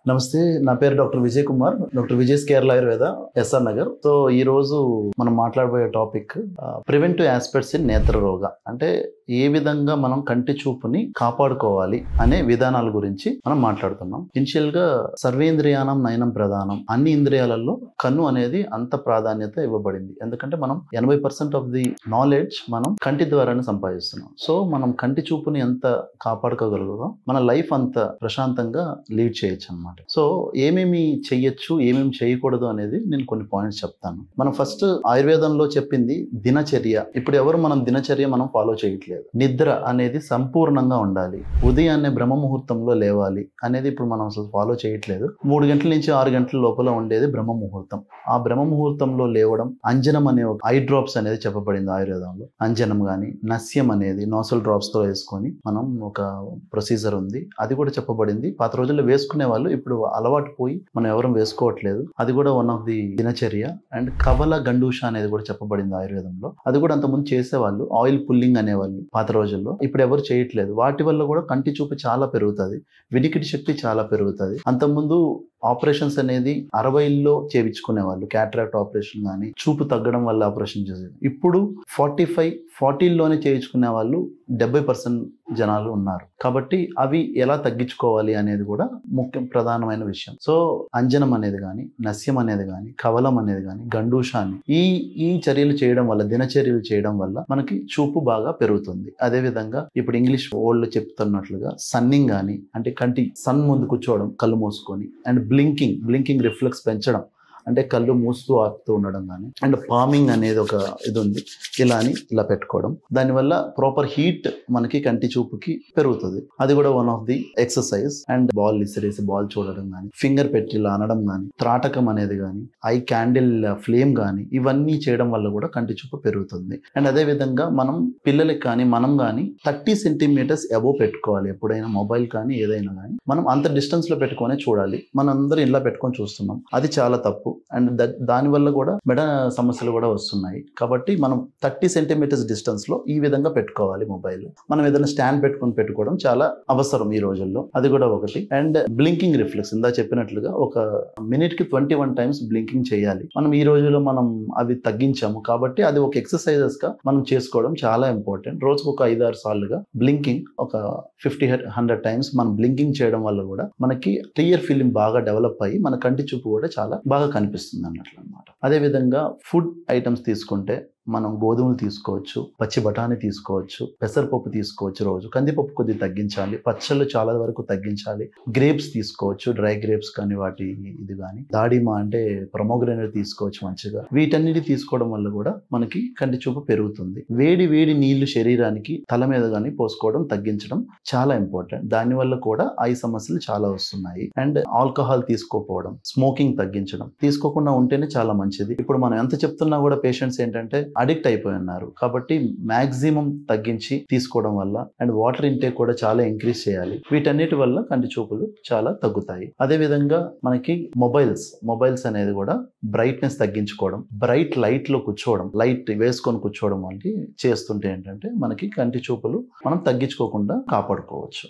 నమస్తే, నా పేరు doctor Vijay Kumar, doctor Vijay Kerala Ayurveda, SR Nagar. So ఈ రోజు మనం మాట్లాడబోయే టాపిక్ ప్రివెంటివ్ ఆస్పెక్ట్స్ ఇన్ నేత్ర రోగ. అంటే ఏ విధంగా మనం కంటి చూపుని కాపాడుకోవాలి అనే విధానాల గురించి మనం మాట్లాడుతున్నాం. ఇనిషియల్ గా సర్వేంద్రియానం నయనం ప్రధానం. అన్ని ఇంద్రియాలలో కన్ను అనేది అంత ప్రాధాన్యత ఇవ్వబడింది. ఎందుకంటే మనం 80% ఆఫ్ ది నాలెడ్జ్ మనం కంటి ద్వారానే సంపాదిస్తున్నాం. సో మనం కంటి చూపుని ఎంత కాపాడుకోగలుగుతాం, మన లైఫ్ అంత ప్రశాంతంగా లీడ్ చేయొచ్చు అన్నమాట. సో ఏమేమి చెయ్యొచ్చు, ఏమేమి చేయకూడదు అనేది నేను కొన్ని పాయింట్స్ చెప్తాను. మనం ఫస్ట్ ఆయుర్వేదంలో చెప్పింది దినచర్య. ఇప్పుడు ఎవరు మనం దినచర్య మనం ఫాలో చేయట్లేదు. నిద్ర అనేది సంపూర్ణంగా ఉండాలి. ఉదయాన్నే బ్రహ్మ ముహూర్తంలో లేవాలి అనేది ఇప్పుడు మనం అసలు ఫాలో చేయట్లేదు. 3 గంటల నుంచి 6 గంటల లోపల ఉండేది బ్రహ్మ ముహూర్తం. ఆ బ్రహ్మ ముహూర్తంలో లేవడం, అంజనం అనే ఒక ఐ డ్రాప్స్ అనేది చెప్పబడింది ఆయుర్వేదంలో. అంజనం కానీ నస్యం అనేది నోసల్ డ్రాప్స్ తో వేసుకొని మనం ఒక ప్రొసీజర్ ఉంది, అది కూడా చెప్పబడింది. పాత రోజుల్లో వేసుకునే వాళ్ళు, ఇప్పుడు అలవాటు పోయి మనం ఎవరం వేసుకోవట్లేదు. అది కూడా వన్ ఆఫ్ ది దినచర్య. అండ్ కవల గండూష అనేది కూడా చెప్పబడింది ఆయుర్వేదంలో. అది కూడా అంతకుముందు చేసేవాళ్ళు, ఆయిల్ పుల్లింగ్ అనేవాళ్ళు పాత రోజుల్లో. ఇప్పుడు ఎవరు చేయట్లేదు. వాటి వల్ల కూడా కంటి చూపు చాలా పెరుగుతుంది, వినికిడి శక్తి చాలా పెరుగుతుంది. అంతకుముందు ఆపరేషన్స్ అనేది 60లో చేయించుకునేవాళ్ళు, క్యాటరాక్ట్ ఆపరేషన్ కానీ, చూపు తగ్గడం వల్ల ఆపరేషన్ చేసేది. ఇప్పుడు 40లోనే చేయించుకునే వాళ్ళు 70% జనాలు ఉన్నారు. కాబట్టి అవి ఎలా తగ్గించుకోవాలి అనేది కూడా ప్రధానమైన విషయం. సో అంజనం అనేది కానీ, నస్యం అనేది కానీ, కవలం అనేది కానీ, గండూషాన్ని ఈ చర్యలు చేయడం వల్ల, దినచర్యలు చేయడం వల్ల మనకి చూపు బాగా పెరుగుతుంది. అదే విధంగా ఇప్పుడు ఇంగ్లీష్ ఓల్డ్ చెప్తున్నట్లుగా సన్నింగ్ కానీ, అంటే కంటి సన్ ముందు కూర్చోవడం కళ్ళు మూసుకొని, అండ్ బ్లింకింగ్ రిఫ్లెక్స్ పెంచడం, అంటే కళ్ళు మూస్తూ ఆపుతూ ఉండడం కానీ, అండ్ పామింగ్ అనేది ఒక ఇది ఉంది, ఇలా పెట్టుకోవడం. దానివల్ల ప్రాపర్ హీట్ మనకి కంటి చూపుకి పెరుగుతుంది. అది కూడా one of the exercise. And ball ఇసిరేసి బాల్ చూడడం కానీ, ఫింగర్ పెట్టి ఇలా అనడం కానీ, త్రాటకం అనేది కానీ, ఐ క్యాండిల్ ఫ్లేమ్ కానీ, ఇవన్నీ చేయడం వల్ల కూడా కంటి చూపు పెరుగుతుంది. అండ్ అదే విధంగా మనం పిల్లలకి కానీ, మనం కానీ 30 సెంటీమీటర్స్ అబోవ్ పెట్టుకోవాలి. ఎప్పుడైనా మొబైల్ కానీ ఏదైనా కానీ మనం అంత డిస్టెన్స్ లో పెట్టుకునే చూడాలి. మనం అందరూ ఇలా పెట్టుకొని చూస్తున్నాం, అది చాలా తప్పు. అండ్ దానివల్ల కూడా మెడ సమస్యలు కూడా వస్తున్నాయి. కాబట్టి మనం 30 సెంటీమీటర్స్ డిస్టెన్స్ లో ఈ విధంగా పెట్టుకోవాలి మొబైల్. మనం ఏదైనా స్టాండ్ పెట్టుకోవడం చాలా అవసరం ఈ రోజుల్లో. అది కూడా ఒకటి. అండ్ బ్లింకింగ్ రిఫ్లెక్స్, ఇందా చెప్పినట్లుగా ఒక మినిట్ కి 21 టైమ్స్ బ్లింకింగ్ చేయాలి. మనం ఈ రోజుల్లో మనం అవి తగ్గించాము. కాబట్టి అది ఒక ఎక్సర్సైజెస్ గా మనం చేసుకోవడం చాలా ఇంపార్టెంట్. రోజుకు ఒక 5-6 సార్లుగా బ్లింకింగ్, ఒక 50-100 టైమ్స్ మనం బ్లింకింగ్ చేయడం వల్ల కూడా మనకి క్లియర్ ఫిలిం బాగా డెవలప్ అయ్యి మన కంటి చూపు కూడా చాలా బాగా కనిపిస్తుంది అన్నట్లు అనమాట. అదే విధంగా ఫుడ్ ఐటమ్స్ తీసుకుంటే మనం గోధుమలు తీసుకోవచ్చు, పచ్చి బఠానీ తీసుకోవచ్చు, పెసరపప్పు తీసుకోవచ్చు. రోజు కందిపప్పు కొద్దిగా తగ్గించాలి, పచ్చళ్ళు చాలా వరకు తగ్గించాలి. గ్రేప్స్ తీసుకోవచ్చు, డ్రై గ్రేప్స్ కానీ, వాటి ఇది కానీ, దాడిమ అంటే ప్రొమోగ్రెనేట్ తీసుకోవచ్చు మంచిగా. వీటన్నిటి తీసుకోవడం వల్ల కూడా మనకి కంటి చూపు పెరుగుతుంది. వేడి నీళ్లు శరీరానికి తల మీద కానీ పోసుకోవడం తగ్గించడం చాలా ఇంపార్టెంట్. దానివల్ల కూడా ఐ సమస్యలు చాలా వస్తున్నాయి. అండ్ ఆల్కహాల్ తీసుకోకపోవడం, స్మోకింగ్ తగ్గించడం, తీసుకోకుండా ఉంటేనే చాలా మంచిది. ఇప్పుడు మనం ఎంత చెప్తున్నా కూడా పేషెంట్స్ ఏంటంటే అడిక్ట్ అయిపోయి ఉన్నారు. కాబట్టి మాక్సిమం తగ్గించి తీసుకోవడం వల్ల, అండ్ వాటర్ ఇంటేక్ కూడా చాలా ఇంక్రీజ్ చేయాలి. వీటన్నిటి వల్ల కంటి చూపులు చాలా తగ్గుతాయి. అదే విధంగా మనకి మొబైల్స్ అనేది కూడా బ్రైట్నెస్ తగ్గించుకోవడం, బ్రైట్ లైట్ లో కూర్చోవడం, లైట్ వేసుకొని కూర్చోవడం వంటి చేస్తుంటే ఏంటంటే మనకి కంటి చూపులు మనం తగ్గించుకోకుండా కాపాడుకోవచ్చు.